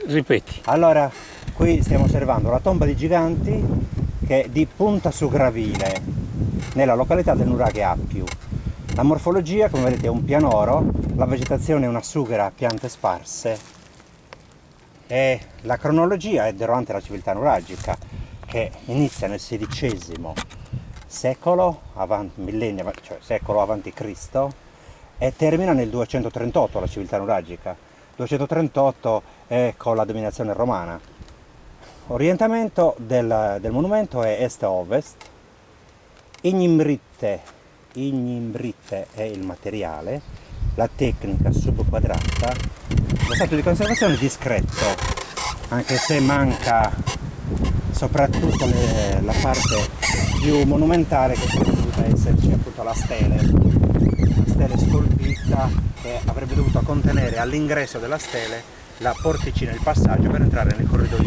ripeti. Allora, qui stiamo osservando la tomba dei giganti che è di Punta su Gravile, nella località del Nuraghe Appio. La morfologia, come vedete, è un pianoro, la vegetazione è una sughera a piante sparse e la cronologia è durante la civiltà nuragica, che inizia nel XVI secolo, millennio, cioè secolo avanti Cristo, e termina nel 238 la civiltà nuragica. 238 è con la dominazione romana. Orientamento del monumento è est-ovest, Ignimbritte è il materiale, la tecnica subquadrata, lo stato di conservazione è discreto, anche se manca soprattutto la parte più monumentale, che sarebbe dovuta esserci appunto la stele scolpita, che avrebbe dovuto contenere all'ingresso della stele la porticina, il passaggio per entrare nel corridoio